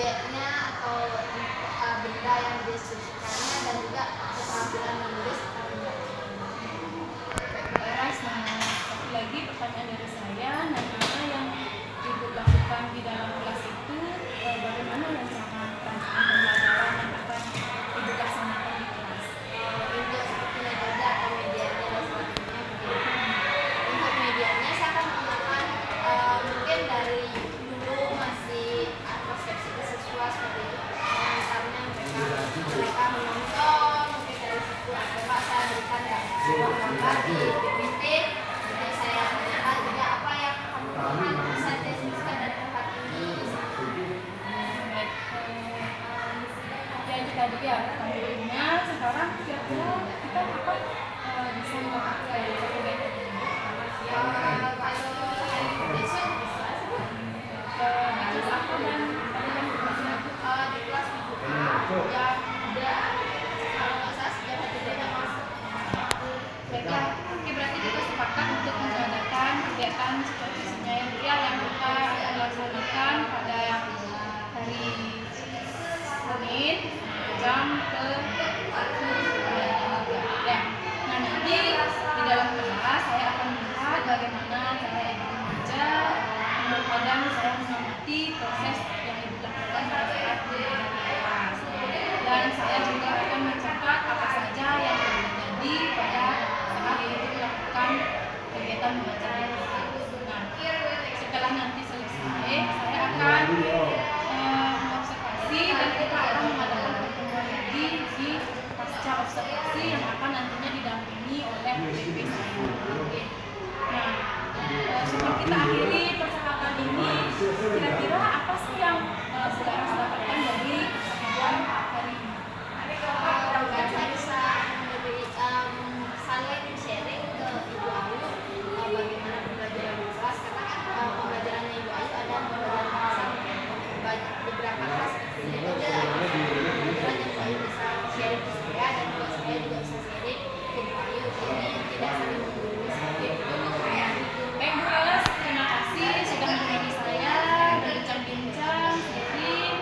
subjeknya atau benda yang didiskusikannya dan juga keterampilan menulis atau Laras, satu lagi pertanyaan dari saya, mana yang Ibu lakukan di dalam kelas itu, bagaimana rencana pembelajaran yang akan Ibu laksanakan di kelas? untuk seperti metode atau medianya dan sebagainya begitu. Untuk medianya saya akan menggunakan mungkin dari dulu masih persepsi ke siswa seperti itu. Misalnya mereka menonton, mungkin dari situ atau saya berikan gambar di PPT, jadi saya tanyakan juga apa yang kamu temukan bisa deskripsikan dari tempat ini. Ya itu tadi ya pertanyaannya. Sekarang kira-kira kita kapan bisa memakai metode ini? Kalau besok bisa Di kelas apa dan tadi kan kelasnya? di kelas dibuka jam kalau nggak salah sejam 1 masuk. Baiklah, oke, berarti kita sepakat untuk mengadakan kegiatan seperti sinyal yang kita akan laksanakan pada hari Senin jam ke 1 ya. Nah, nanti di dalam kelas saya akan melihat bagaimana cara Ibu mengajar, kadang saya mengamati proses yang Ibu lakukan pada saat di kelas. Dan saya juga akan mencatat apa saja yang terjadi pada saat Ibu melakukan kegiatan belajar di kelas. Nah, setelah nanti selesai, saya akan observasi dan kita akan mengadakan pertemuan lagi di pasca observasi yang akan nantinya didampingi oleh PPP saya. Nah, sebelum kita akhiri percakapan ini, kira-kira apa sih yang sudah Ras dapatkan dari pertemuan hari ini? Saya bisa saling sharing ke Ibu Ayu bagaimana pembelajaran di kelas, karena kan pembelajarannya Ibu Ayu ada pembelajaran bahasa beberapa kelas itu ada pembelajaran yang Ibu Ayu bisa sharing ke saya dan juga saya juga bisa sharing ke Ibu Ayu, jadi tidak saling menggurui seperti itu. Baik Bu Ras, terima kasih sudah menemani saya berbincang-bincang sedikit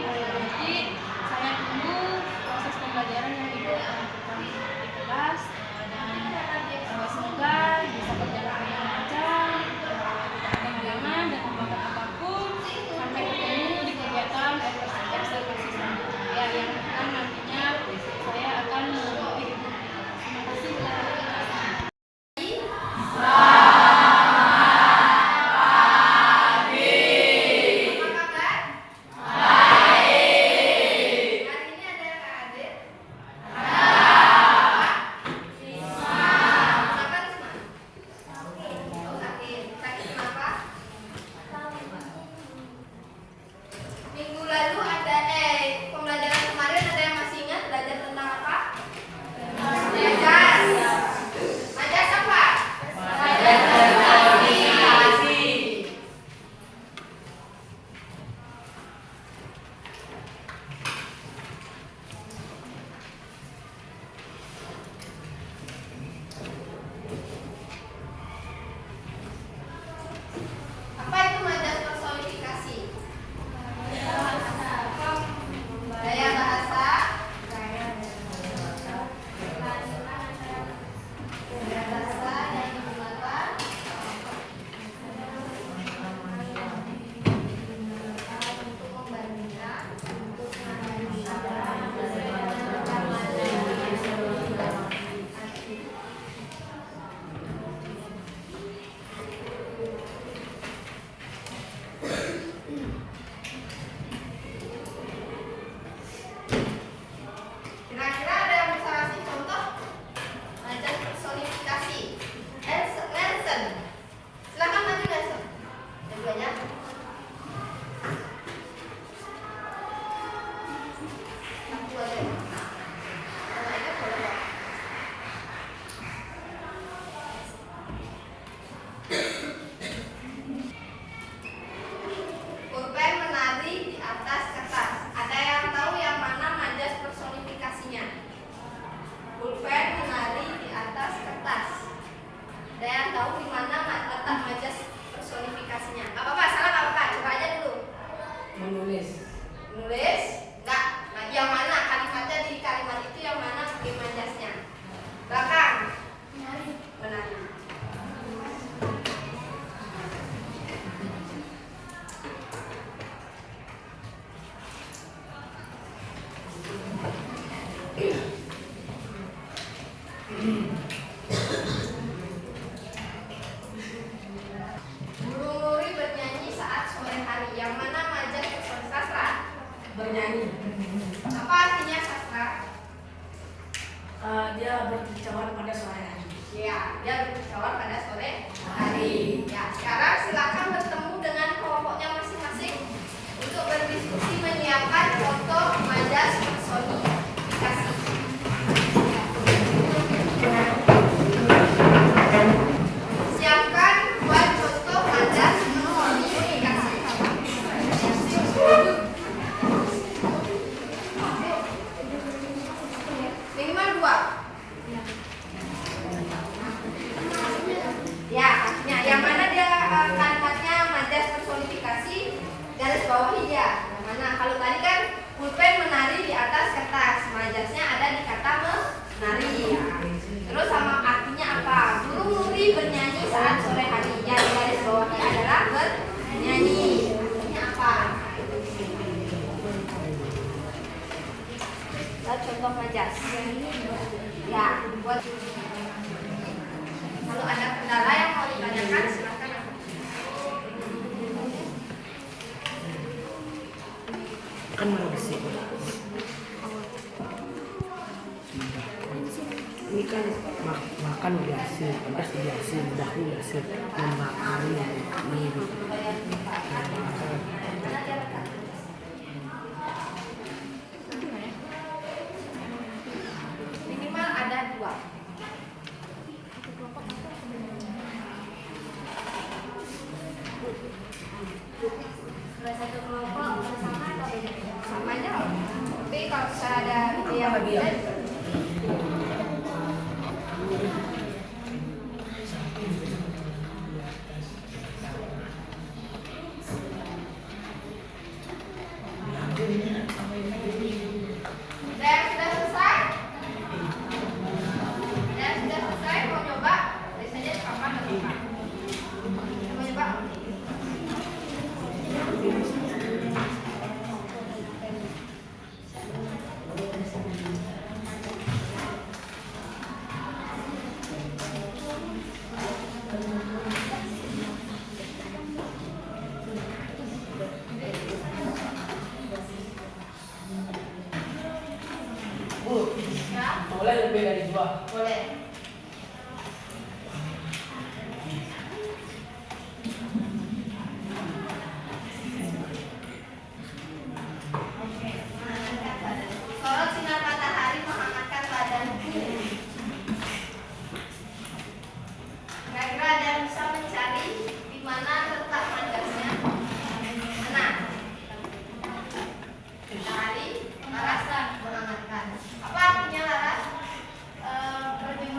bernyanyi. Apa artinya sastra? Dia berkicauan pada sore hari. Ya, dia berbicara pada sore hari. Ya, sekarang silakan bertemu dengan kelompoknya masing-masing untuk berdiskusi menyiapkan foto majas personifikasi. Siapkan buat foto majas personifikasi. Minimal 2. Ya, artinya yang mana dia kalimatnya majas personifikasi garis bawahi dia. Yang mana kalau tadi kan pulpen menari di atas kertas, majasnya ada di kata menari. Ya. Terus sama artinya apa? Burung nuri bernyanyi saat sore hari. Yang garis bawahi adalah bernyanyi. Artinya apa? Lihat contoh majas. Ya, buat kalau ada kendala yang mau ditanyakan silakan. Kan mana besi. Ini kan makan udah hasil, pedas udah hasil, dahu udah hasil, membakar ini gitu. Minimal ada 2. Satu kelompok bersama atau beda? Sama aja. Tapi kalau misalnya ada ide yang berbeda, dan sudah selesai. Dan sudah selesai mau coba, biasanya kapan atau apa? Mau coba? Ya, Boleh lebih dari 2. boleh. Sorot sinar matahari menghangatkan badanku. Kira-kira ada yang bisa mencari di mana letak majasnya? Mana? Matahari, laras, menghangatkan. Apa artinya laras? Lebih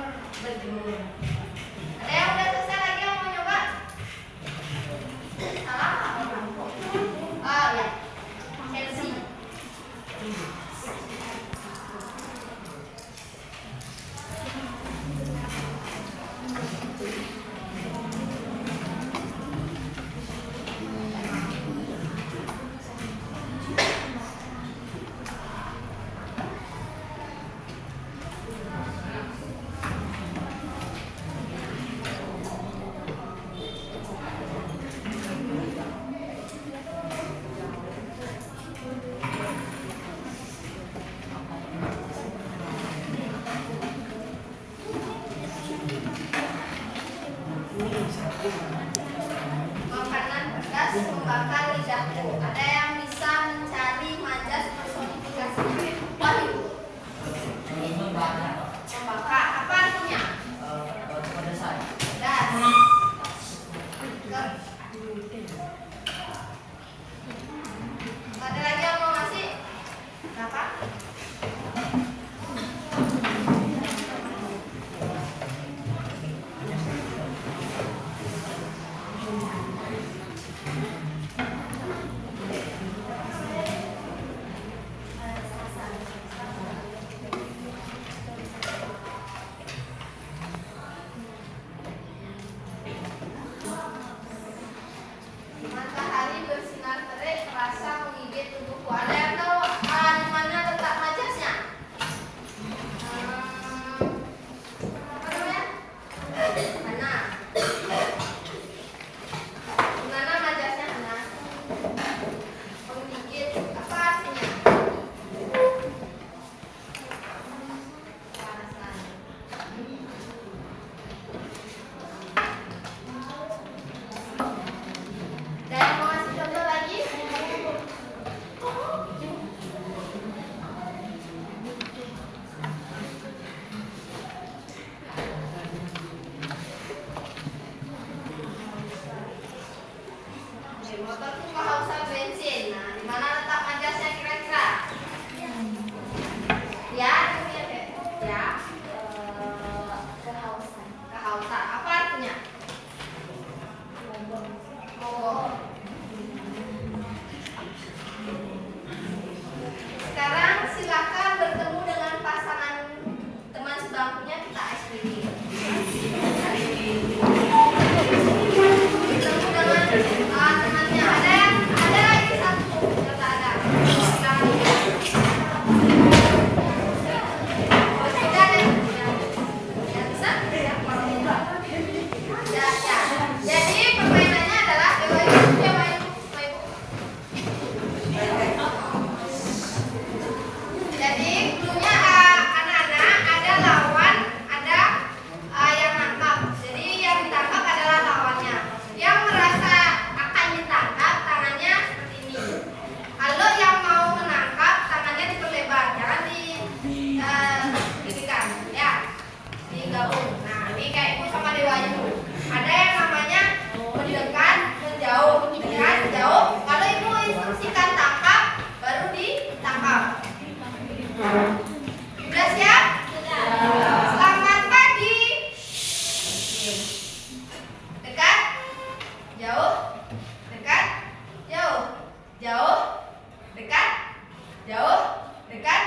jauh, dekat,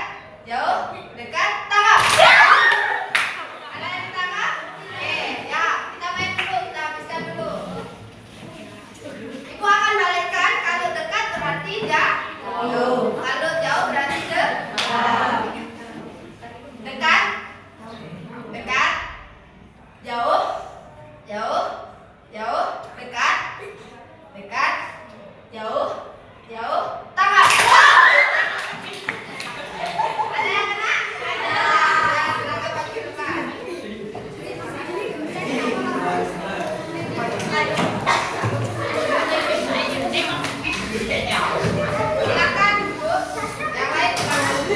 jauh, dekat, tangkap. Ada yang ditangkap? Oke, ya kita main dulu, kita habiskan dulu. Ibu akan balikkan, kalau dekat berarti jauh, kalau jauh berarti dekat, dekat, jauh, jauh, jauh, dekat, dekat, jauh, jauh, tangkap. Ada yang kena? Ada. Silakan bagi depan. Silakan Bu. Yang lain silakan.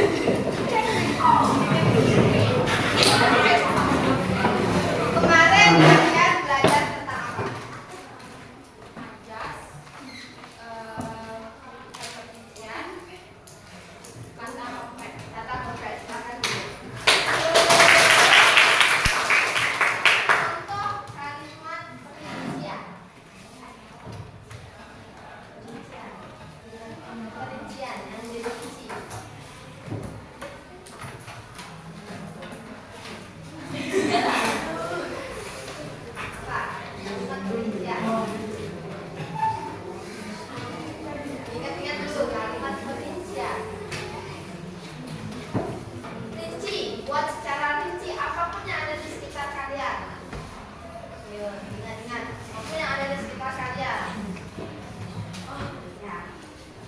Kemarin kalian belajar tentang apa? Majas, perhentian, kata konkret. Silakan. Contoh kalimat perincian. Perincian yang dirinci. Apa? Kalimat perincian. Ingat-ingat dulu kalimat perincian. Rinci, buat secara rinci apapun yang ada di sekitar kalian. Ayo, ingat-ingat apapun yang ada di sekitar kalian. Oh, ya.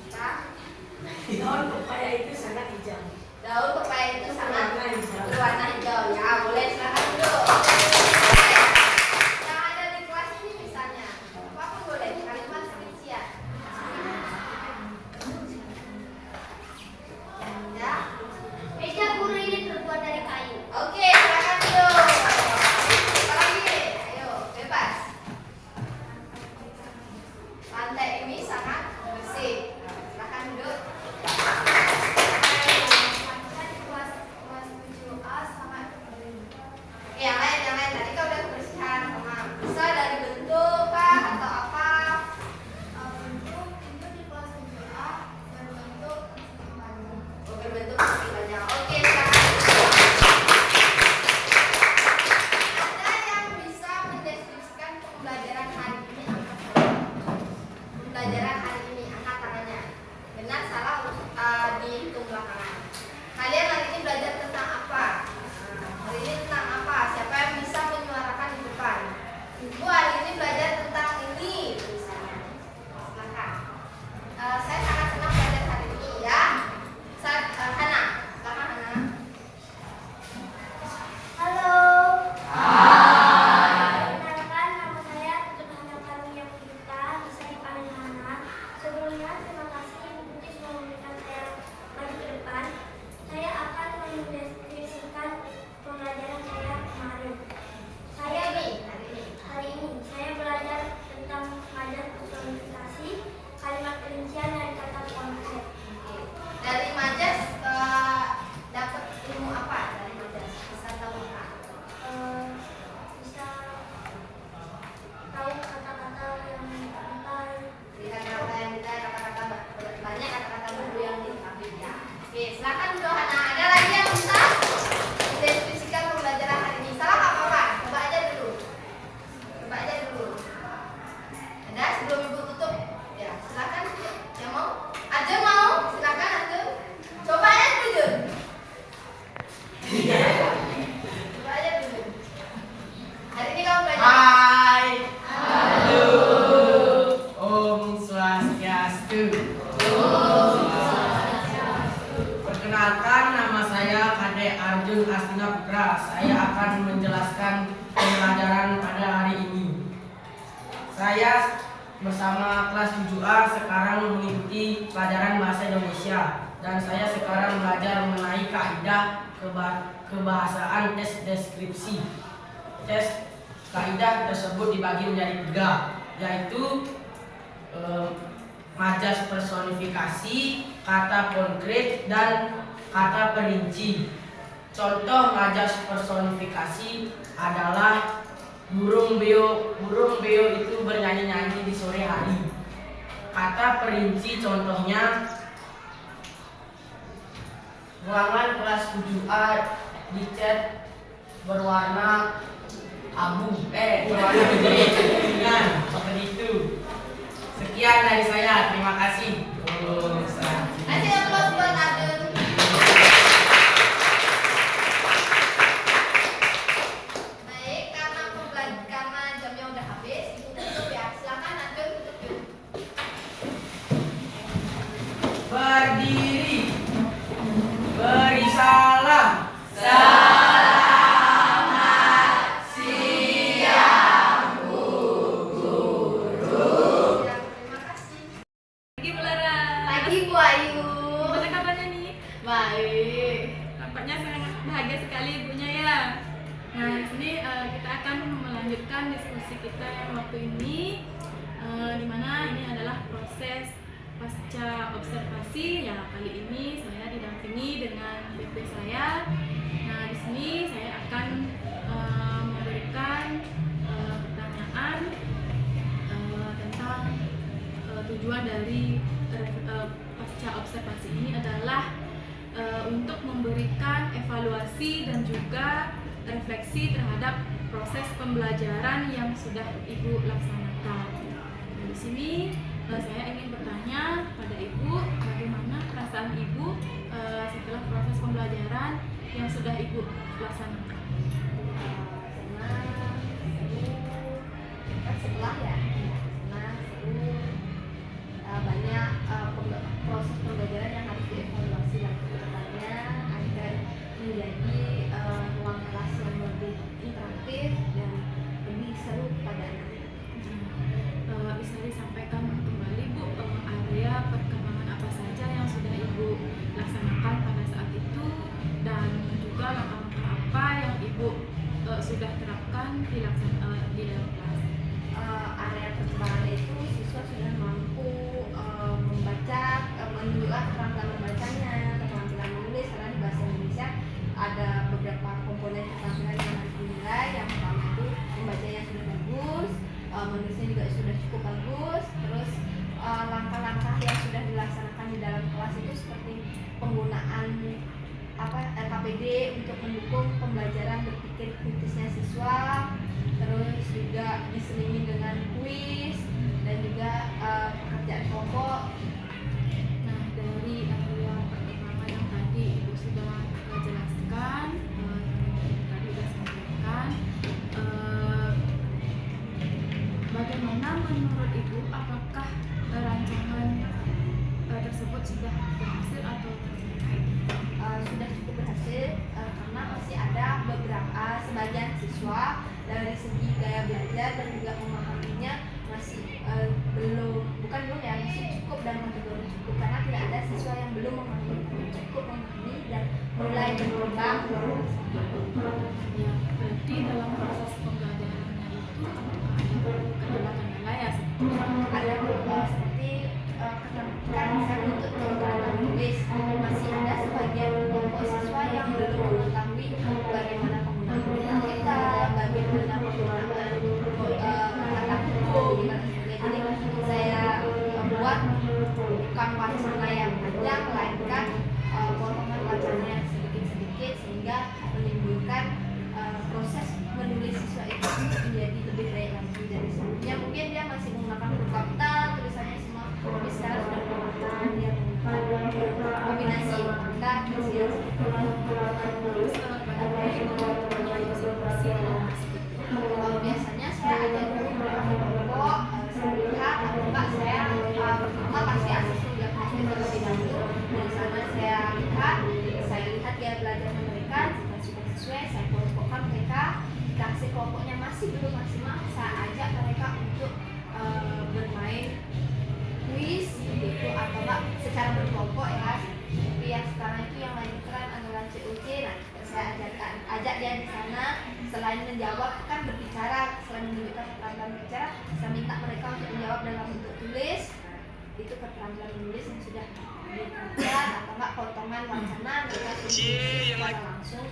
Kita Daun pepaya itu sangat hijau. daun pepaya itu sangat Berwarna hijau. berwarna hijau. Ya, boleh silakan dulu. Yang ada di kelas ini misalnya, apapun boleh kalimat perincian. Ya. Meja guru ini terbuat dari kayu. Oke, silakan dulu. Apa lagi? Ayo, bebas. Lantai ini sangat bersih. Silakan duduk. Kelas 7A sangat Oke, yang lain. Tadi kau udah kebersihan, sama bisa dari bentuk kah atau apa? bentuk pintu di kelas 7A berbentuk banyak. Berbentuk seperti banyak. Oke, silakan. Ada yang bisa mendeskripsikan pembelajaran hari ini angkat tangan. Pembelajaran hari ini angkat tangannya. Benar salah dihitung belakangan. Kalian hari ini belajar tentang apa? Hari ini tentang apa? Siapa yang bisa menyuarakan di depan? Ibu hari ini belajar tentang ini misalnya. Silakan. Saya sangat senang belajar hari ini ya. Hana, silakan Hana. Halo. Perkenalkan, nama saya Tutut Hana Karunia Putita, bisa dipanggil Hana. Sebelumnya terima kasih Ibu Putih sudah memberikan saya maju ke depan. Saya akan mendeskripsikan pembelajaran saya kemarin. Saya hari ini saya belajar tentang majas personifikasi, kalimat perincian dan kata konkret. Dari Majas dapat ilmu apa dari Majas? Bisa tahu nggak? Bisa tahu kata-kata yang detail. Kata-kata yang kita kata-kata banyak kata-kata baru yang diambil ya. Oke, silakan dulu Hana. Ada lagi yang bisa mendeskripsikan pembelajaran hari ini? Salah nggak apa-apa? Coba aja dulu. Ada sebelum ibu tutup? Ya, silakan. Yang mau? Ajun mau? Silakan Ajun. Coba aja dulu Jun. Coba aja dulu. Hari ini kamu belajar. Hai. Halo. Om Swastiastu. Perkenalkan, nama saya Kade Arjun Astina Putra. Saya akan menjelaskan pembelajaran pada hari ini. Saya bersama kelas 7A sekarang mengikuti pelajaran bahasa Indonesia dan saya sekarang belajar mengenai kaidah kebahasaan tes deskripsi. Tes kaidah tersebut dibagi menjadi 3, yaitu majas personifikasi, kata konkret, dan kata perinci. Contoh majas personifikasi adalah burung beo itu bernyanyi-nyanyi di sore hari. Kata perinci contohnya Ruangan kelas 7A dicat berwarna abu, berwarna kuningan, seperti itu. Sekian dari saya, terima kasih. Kasih applause buat Adun. Baik, karena jamnya udah habis, Ibu tutup ya. Silakan Adun tutup yuk. Berdiri, beri salam. Terima kasih. Pagi Bu Lara. Pagi Bu Ayu. Gimana kabarnya nih? Baik. Tampaknya sangat bahagia sekali ibunya ya. Nah, di sini kita akan melanjutkan diskusi kita yang waktu ini, di mana ini adalah proses pasca observasi. Ya, kali ini saya didampingi dengan BP saya. Nah, di sini saya akan memberikan pertanyaan tentang tujuan dari pasca observasi ini adalah untuk memberikan evaluasi dan juga refleksi terhadap proses pembelajaran yang sudah Ibu laksanakan. Nah, di sini saya ingin bertanya pada Ibu, bagaimana perasaan Ibu setelah proses pembelajaran yang sudah Ibu laksanakan? Setelah ya, senang, seru, banyak proses pembelajaran yang harus dievaluasi lagi ke depannya agar menjadi ruang kelas yang lebih interaktif dan lebih seru kepada anak-anak. Bisa disampaikan kembali Bu, area perkembangan apa saja yang sudah Ibu laksanakan pada saat itu dan juga langkah-langkah apa yang Ibu sudah terapkan di dalam kelas. Area perkembangan itu siswa sudah mampu membaca, menunjukkan keterampilan membacanya, keterampilan menulis. Karena di bahasa Indonesia ada beberapa komponen keterampilan yang harus dinilai. Yang pertama itu membacanya sudah bagus, menulisnya juga sudah cukup bagus. Terus langkah-langkah yang sudah dilaksanakan di dalam kelas itu seperti penggunaan LKPD untuk mendukung pembelajaran berpikir kritisnya siswa, terus juga diselingi dengan kuis dan juga pekerjaan kelompok. Nah, dari area perkembangan yang tadi Ibu sudah jelaskan, tadi sudah sampaikan, bagaimana menurut Ibu, apakah rancangan tersebut sudah berhasil atau Sudah cukup berhasil karena masih ada beberapa sebagian siswa dari segi gaya belajar dan juga memahaminya masih masih cukup dan kategori cukup, karena tidak ada siswa yang belum memahami tapi cukup memahami dan mulai berkembang. ya, berarti dalam proses pembelajarannya itu ada kendala-kendala ya Ada seperti keterampilan saya untuk keterampilan menulis, masih ada sebagian kelompok siswa yang belum mengetahui bagaimana penggunaan bintang kita, bagaimana penggunaan kata hukum dan sebagainya. Jadi saya buat bukan wacana yang panjang, melainkan potongan wacana yang sedikit-sedikit sehingga menimbulkan proses menulis siswa itu menjadi lebih baik lagi dari sebelumnya. Mungkin dia masih menggunakan huruf kapital, tulisannya semua, tapi sekarang sudah menggunakan dia menggunakan kombinasi kata kecil. Biasanya saya ada dulu beberapa kelompok, saya lihat atau enggak saya pertama pasti asesmen diagnosis terlebih dahulu. Dari sana saya lihat dia belajar mereka, jika sudah sesuai saya kelompokkan mereka. Jika hasil kelompoknya masih belum maksimal, saya ajak mereka untuk bermain kuis gitu, atau enggak secara berkelompok ya. Seperti yang sekarang itu yang lagi keren adalah CUC. Nah, saya ajak dia di sana, selain menjawab kan berbicara, selain menunjukkan keterampilan berbicara, saya minta mereka untuk menjawab dalam bentuk tulis. Itu keterampilan menulis yang sudah diterapkan, atau enggak potongan wacana mereka tulis secara langsung.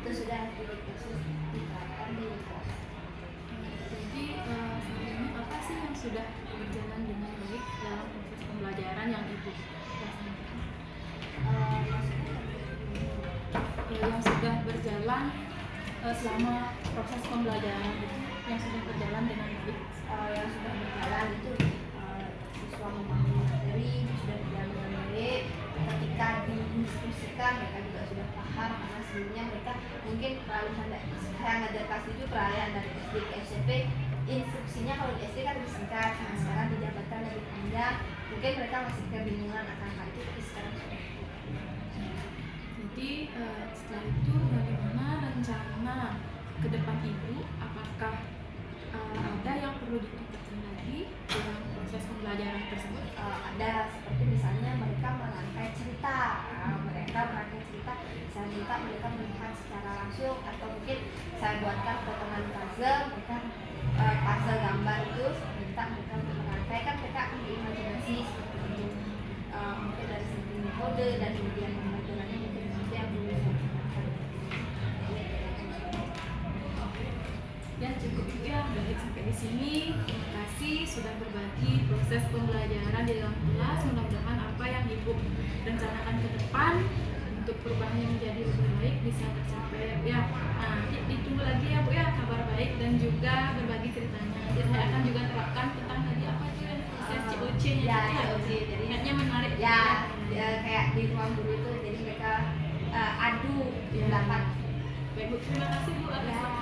Itu sudah diterapkan di kelas. Jadi sebenarnya apa sih yang sudah berjalan dengan baik dalam proses pembelajaran yang Ibu laksanakan? Maksudnya kesimpulan selama proses pembelajaran yang sudah berjalan dengan baik. Yang sudah berjalan itu siswa memahami materi sudah berjalan dengan baik. Ketika didiskusikan mereka juga sudah paham karena sebelumnya mereka mungkin peralihan dari saya ngajar kelas 7 peralihan dari SD ke SMP, instruksinya kalau di SD kan lebih singkat, nah sekarang dijabarkan lebih panjang, mungkin mereka masih kebingungan akan hal itu, tapi sekarang sudah. Jadi setelah itu bagaimana rencana ke depan Ibu? Apakah ada yang perlu ditingkatkan lagi dalam proses pembelajaran tersebut? Ada seperti misalnya mereka merangkai cerita, saya minta mereka melihat secara langsung atau mungkin saya buatkan potongan puzzle, mereka puzzle gambar itu minta mereka untuk merangkai, kan mereka akan berimajinasi seperti itu. Mungkin dari segi metode dan kemudian pembelajarannya mungkin nanti yang perlu dilakukan. Ya cukup ya, baik sampai di sini. Terima kasih sudah berbagi proses pembelajaran di dalam kelas. Mudah-mudahan apa yang Ibu rencanakan ke depan untuk perubahannya menjadi lebih baik bisa tercapai ya. Nah, ditunggu lagi ya Bu ya kabar baik dan juga berbagi ceritanya. Jadi saya akan juga terapkan tentang tadi apa itu yang proses COC-nya Ya, ya. COC, jadi Kayaknya menarik ya, kayak di ruang guru itu jadi mereka adu pendapat. Baik Bu, terima kasih Bu atas waktu